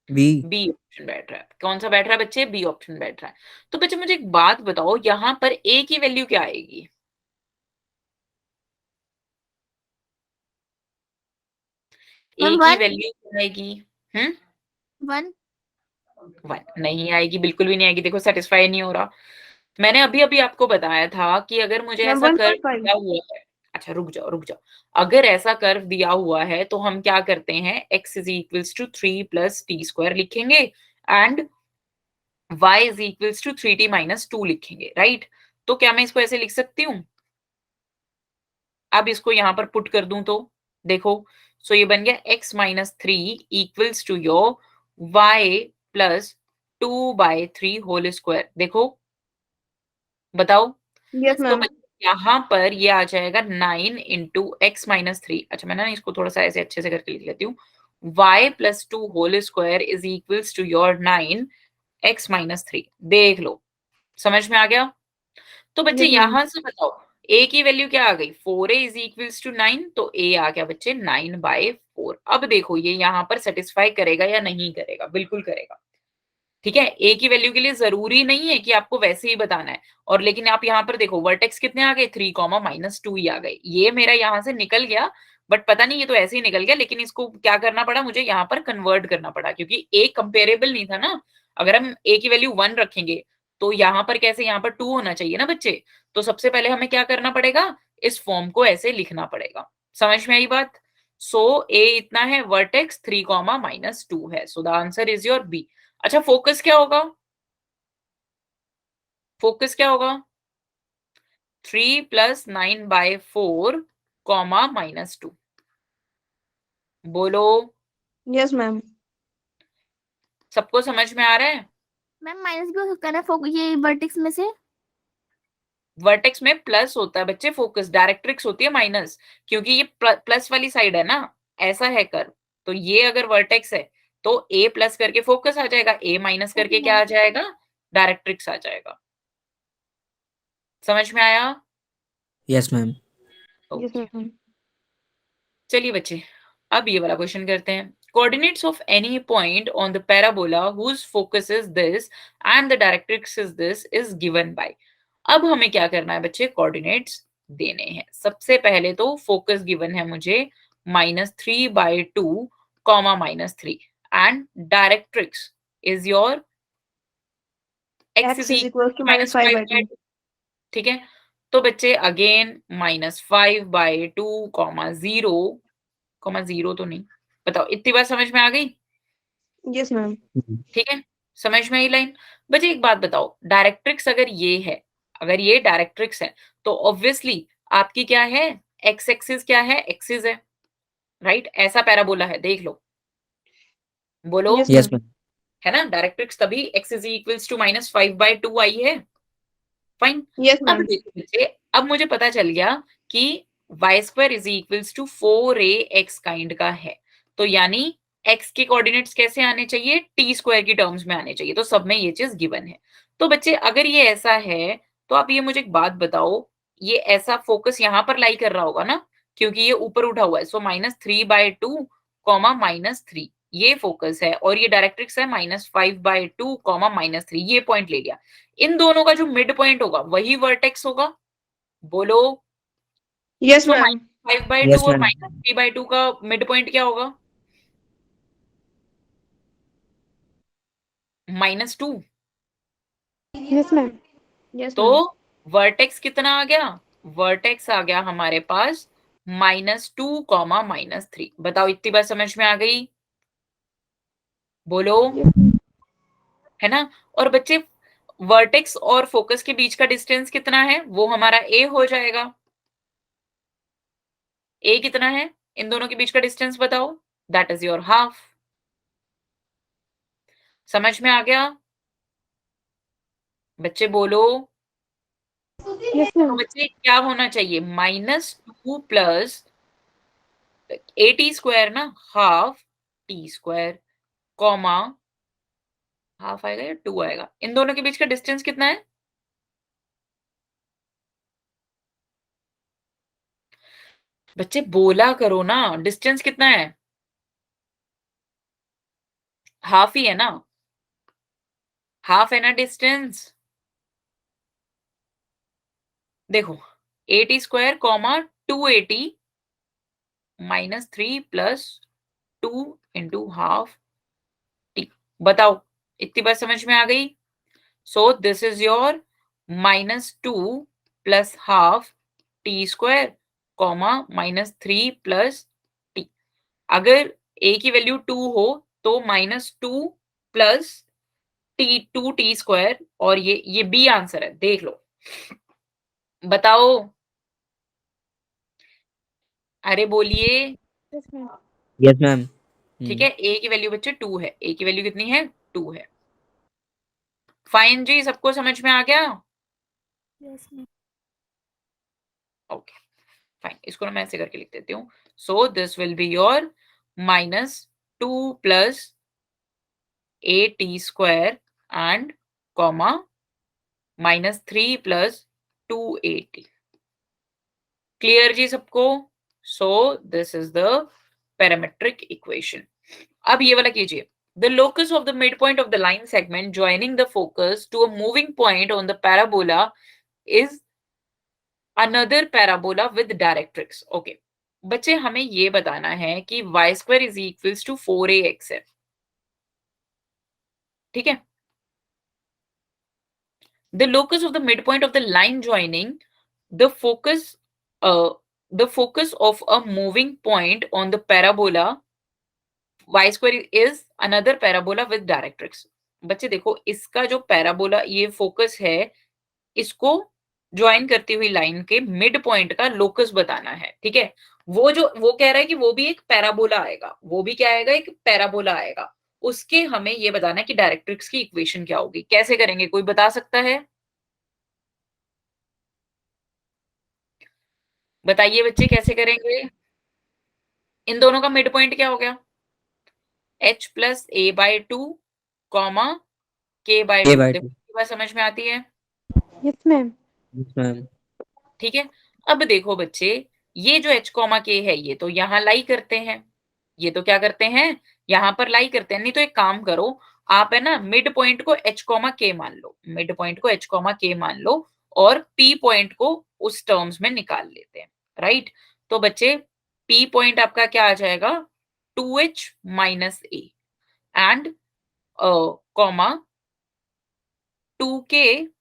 B.
B option बैठ रहा है। कौन सा बैठ रहा है बच्चे, बी ऑप्शन बैठ रहा है। तो बच्चे मुझे एक बात बताओ, यहाँ पर ए की वैल्यू क्या आएगी, ए
मैम,
की
वन।
वैल्यू क्या आएगी,
वन।
1 नहीं आएगी, बिल्कुल भी नहीं आएगी। देखो सेटिस्फाई नहीं हो रहा। मैंने अभी अभी आपको बताया था कि अगर मुझे
मैम
ऐसा कर्व
1.5।
दिया हुआ है, अच्छा रुक जाओ रुक जाओ, अगर ऐसा कर्व दिया हुआ है तो हम क्या करते हैं, x is equals to 3 plus T square लिखेंगे and y is equals to 3t minus 2 लिखेंगे, राइट। तो क्या मैं इसको ऐसे लिख सकती हूँ, अब इसको यहां पर पुट कर दूं तो देखो, सो ये बन गया x minus 3 equals to your y plus 2/3 whole square. देखो बताओ।
यस
तो
मैम।
यहाँ पर ये आ जाएगा 9 इंटू एक्स माइनस 3। अच्छा मैं ना इसको थोड़ा सा ऐसे अच्छे से करके लिख लेती हूँ, y plus 2 whole square is equals to your 9 x minus 3। देख लो समझ में आ गया। तो बच्चे
यस मैम।
यहां से बताओ a की वैल्यू क्या आ गई, 4a इज इक्वल्स टू 9, तो a आ गया बच्चे 9/4। अब देखो ये यहाँ पर सेटिस्फाई करेगा या नहीं करेगा, बिल्कुल करेगा। ठीक है, ए की वैल्यू के लिए जरूरी नहीं है कि आपको वैसे ही बताना है। और लेकिन आप यहाँ पर देखो वर्टेक्स कितने आ गए, 3 कॉमा माइनस 2 ही आ गए। ये मेरा यहाँ से निकल गया, बट पता नहीं ये तो ऐसे ही निकल गया, लेकिन इसको क्या करना पड़ा मुझे, यहाँ पर कन्वर्ट करना पड़ा, क्योंकि ए कंपेरेबल नहीं था ना। अगर हम a की वैल्यू 1 रखेंगे तो यहाँ पर कैसे, यहाँ पर 2 होना चाहिए ना बच्चे। तो सबसे पहले हमें क्या करना पड़ेगा, इस फॉर्म को ऐसे लिखना पड़ेगा। समझ में आई बात? सो a इतना है, वर्टेक्स 3 -2 है। So the answer is your B. अच्छा फोकस क्या होगा? फोकस क्या होगा? 3 + 9/4 -2। बोलो,
यस मैम।
सबको समझ में आ रहा है?
मैम माइनस भी हो सकता है ना ये वर्टेक्स में से?
वर्टेक्स में प्लस होता है बच्चे, फोकस डायरेक्ट्रिक्स होती है माइनस, क्योंकि ये प्लस वाली साइड है ना, ऐसा है कर। तो ये अगर वर्टेक्स है तो a प्लस करके फोकस आ जाएगा, a माइनस करके क्या आ जाएगा, डायरेक्ट्रिक्स आ जाएगा। समझ में आया?
Yes, ma'am.
Yes
okay,
ma'am.
चलिए बच्चे अब ये वाला क्वेश्चन करते हैं। Coordinates of any point on the parabola whose focus is this and the directrix is this is given by. अब हमें क्या करना है बच्चे, कोऑर्डिनेट्स देने हैं। सबसे पहले तो फोकस गिवन है मुझे -3/2 -3 and directrix is your x
x
is
is equal to
-5
-5/2।
by 2। ठीक है, तो बच्चे अगेन -5/2 0 तो नहीं, बताओ इतनी बात समझ में आ गई?
Yes ma'am.
ठीक है, समझ में आई लाइन? बच्चे एक बात बताओ, डायरेक्ट्रिक्स अगर ये है, अगर ये डायरेक्ट्रिक्स है तो ऑब्वियसली आपकी क्या है, एक्स एक्सिस क्या है, एक्सिस है, राइट? ऐसा पैराबोला है, देख लो, बोलो।
Yes
Yes,
ma'am.
ma'am.
है ना, डायरेक्ट्रिक्स तभी x इज इक्वल्स टू -5/2 आई है। फाइन।
यस
अब
मैम।
देखो बच्चे, अब मुझे पता चल गया कि y² is equals to 4ax kind का है। तो यानी x के कोऑर्डिनेट्स कैसे आने चाहिए, t² की टर्म्स में आने चाहिए। तो सब में ये चीज गिवन है। तो बच्चे अगर ये ऐसा है तो आप ये मुझे एक बात बताओ, ये ऐसा फोकस यहाँ पर लाई कर रहा होगा ना, क्योंकि ये ऊपर उठा हुआ है। सो -3/2 -3 ये फोकस है, और ये डायरेक्ट्रिक्स है -5/2 -3, ये पॉइंट ले लिया। इन दोनों का जो मिड पॉइंट होगा वही वर्टेक्स होगा, बोलो।
Yes
so
ma'am.
-5/2
Yes,
और
ma'am.
-3/2 का मिड पॉइंट क्या होगा, -2।
Yes ma'am.
यस
तो
मैम।
वर्टेक्स कितना आ गया, वर्टेक्स आ गया हमारे पास -2 -3। बताओ इतनी बात समझ में आ गई, बोलो। है ना? और बच्चे वर्टेक्स और फोकस के बीच का डिस्टेंस कितना है, वो हमारा a हो जाएगा। a कितना है, इन दोनों के बीच का डिस्टेंस बताओ, दैट इज योर हाफ। समझ में आ गया बच्चे, बोलो।
यस
तो
मैम।
बच्चे क्या होना चाहिए, -2 प्लस a² ना, हाफ t², कॉमा हाफ आएगा या 2 आएगा, इन दोनों के बीच का डिस्टेंस कितना है, बच्चे बोला करो ना, डिस्टेंस कितना है, हाफ ही है ना, हाफ है ना डिस्टेंस। देखो at² 2at -3 plus 2 into half t। बताओ इतनी बात समझ में आ गई? सो this is your -2 plus half t² -3 plus t। अगर a की वैल्यू 2 हो तो -2 प्लस t² और ये b आंसर है, देख लो, बताओ, अरे बोलिए।
Yes ma'am.
Yes, ma'am.
ठीक
Hmm.
है, a की वैल्यू बच्चे 2 है, a की वैल्यू कितनी है, 2 है। फाइन जी, सबको समझ में आ गया?
Yes ma'am.
ओके फाइन, इसको ना मैं ऐसे करके लिख देती हूँ। So this will be your -2 plus at² and comma -3 plus 2at। Clear जी सबको? So this is the parametric equation. अब ये वाला कीजिए, the locus of the midpoint of the line segment joining the focus to a moving point on the parabola is another parabola with directrix। okay, बच्चे हमें ये बताना है कि y² is equals to 4ax है, ठीक है? The locus of the midpoint of the line joining the focus of a moving point on the parabola y square is another parabola with directrix. बच्चे देखो, इसका जो पैराबोला ये focus है, इसको ज्वाइन करती हुई लाइन के मिड पॉइंट का लोकस बताना है। ठीक है, वो कह रहा है कि वो भी एक पैराबोला आएगा, वो भी क्या आएगा, एक पैराबोला आएगा। उसके हमें ये बताना है कि डायरेक्ट्रिक्स की इक्वेशन क्या होगी। कैसे करेंगे, कोई बता सकता है? बताइए बच्चे, कैसे करेंगे? इन दोनों का मिड पॉइंट क्या हो गया? h plus A by two comma k by
A
two.
by
देखो
2.
ये बात समझ में आती है?
Yes, ma'am.
Yes, ma'am.
ठीक है, अब देखो बच्चे, ये जो h कॉमा k है, ये तो यहाँ लाई करते हैं, ये तो क्या करते हैं, यहाँ पर लाई करते हैं। नहीं तो एक काम करो, आप है ना मिड पॉइंट को h कॉमा k मान लो, मिड पॉइंट को h कॉमा k मान लो, और p पॉइंट को उस टर्म्स में निकाल लेते हैं। राइट, तो बच्चे p पॉइंट आपका क्या आ जाएगा, 2h minus a and comma 2k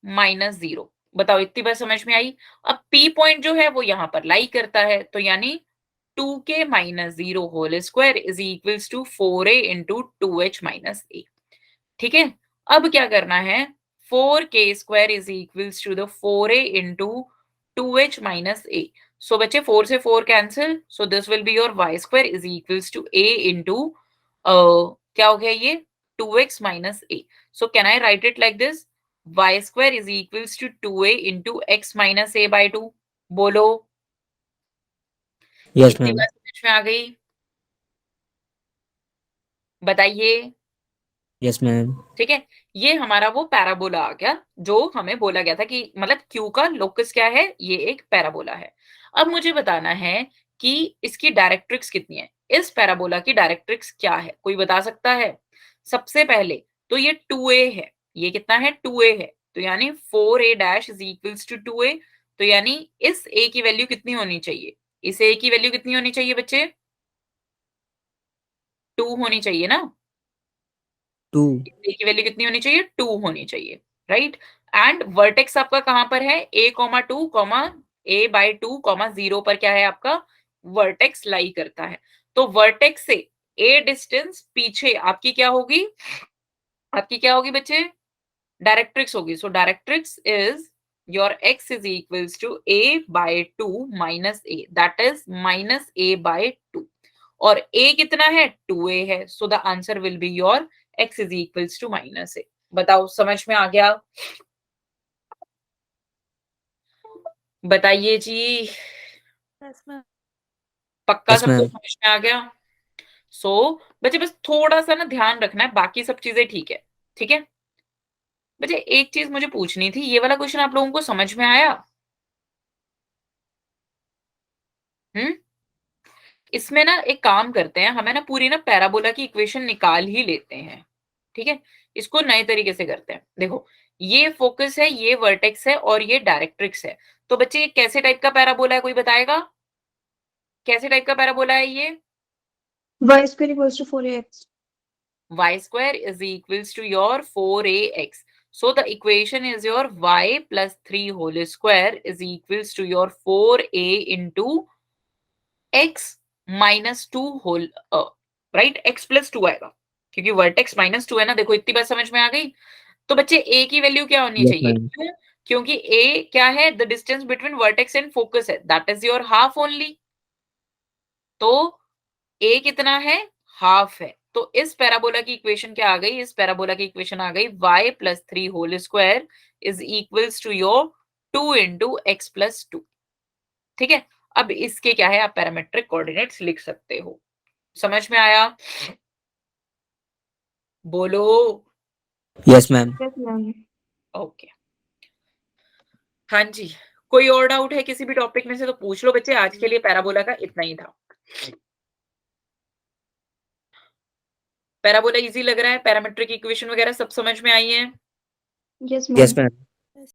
minus 0। बताओ, इतनी बात समझ में आई? अब p पॉइंट जो है वो यहाँ पर लाई करता है, तो यानी 2k minus 0 whole square is equals to 4a into 2h minus a। ठीक है, अब क्या करना है, 4k square is equals to the 4a into 2h minus a। So बच्चे 4 से 4 cancel, so this will be your y square is equals to a into क्या हो गया ये, 2x minus a। So can I write it like this, y square is equals to 2a into x minus a by 2। बोलो,
Yes,
इतनी
ma'am.
बात समझ में आ गई? बताइए।
Yes, ma'am.
ठीक है, ये हमारा वो पैराबोला आ गया जो हमें बोला गया था कि मतलब क्यू का लोकस क्या है, ये एक पैराबोला है। अब मुझे बताना है कि इसकी डायरेक्ट्रिक्स कितनी है, इस पैराबोला की डायरेक्ट्रिक्स क्या है, कोई बता सकता है? सबसे पहले तो ये 2a है, ये कितना है, 2a है, तो यानी 4a dash is equals to 2a। तो यानी इस a की वैल्यू कितनी होनी चाहिए, इस a की वैल्यू कितनी होनी चाहिए बच्चे, 2 होनी चाहिए ना।
2.
a की वैल्यू कितनी होनी चाहिए, 2 होनी चाहिए। राइट, एंड वर्टेक्स आपका कहां पर है, a comma 2 comma a by 2 comma 0 पर क्या है आपका, वर्टेक्स लाई करता है। तो वर्टेक्स से a डिस्टेंस पीछे आपकी क्या होगी, आपकी क्या होगी बच्चे, डायरेक्ट्रिक्स होगी। So directrix is your x is equals to a by 2 minus a, that is minus a by 2, और a कितना है, 2a है। So the answer will be your x is equals to minus a। बताओ, समझ में आ गया? बताइए जी,
Yes, ma'am.
पक्का
Yes,
सबको
ma'am.
समझ में आ गया? सो बच्चे बस थोड़ा सा ना ध्यान रखना है, बाकी सब चीजें ठीक है। ठीक है बच्चे, एक चीज मुझे पूछनी थी, ये वाला क्वेश्चन आप लोगों को समझ में आया? हम्म, इसमें ना एक काम करते हैं, हमें ना पूरी ना पैराबोला की इक्वेशन निकाल ही लेते हैं। ठीक है, इसको नए तरीके से करते हैं। देखो, ये फोकस है, ये वर्टेक्स है, और ये डायरेक्ट्रिक्स है। तो बच्चे ये कैसे टाइप का पैराबोला है, कोई बताएगा? कैसे टाइप का पैराबोला है ये?
y square equals to 4ax.
Y square is equals to your 4ax. So the equation is your y plus 3 whole square is equals to your 4a into x minus 2 whole, right, x plus 2 आएगा, क्योंकि vertex minus 2 है ना। देखो, इतनी बात समझ में आ गई? तो बच्चे a की वैल्यू क्या होनी
Yes,
चाहिए,
ma'am.
क्यों? क्योंकि a क्या है, the distance between vertex and focus है, that is your half only. तो a कितना है, हाफ है। तो इस पैराबोला की इक्वेशन क्या आ गई, इस पैराबोला की इक्वेशन आ गई y plus 3 whole square is equals to your 2 into x plus 2। ठीक है, अब इसके क्या है, आप पैरामेट्रिक कोऑर्डिनेट्स लिख सकते हो। समझ में आया? बोलो।
Yes, ma'am.
Yes, ma'am.
Okay, हाँ जी, कोई और डाउट है किसी भी टॉपिक में से तो पूछ लो बच्चे। आज के लिए पैराबोला का इतना ही था। पैराबोला इजी लग रहा है, पैरामेट्रिक इक्वेशन वगैरह सब समझ में आई है?
Yes,
Yes,
ma'am.
ma'am.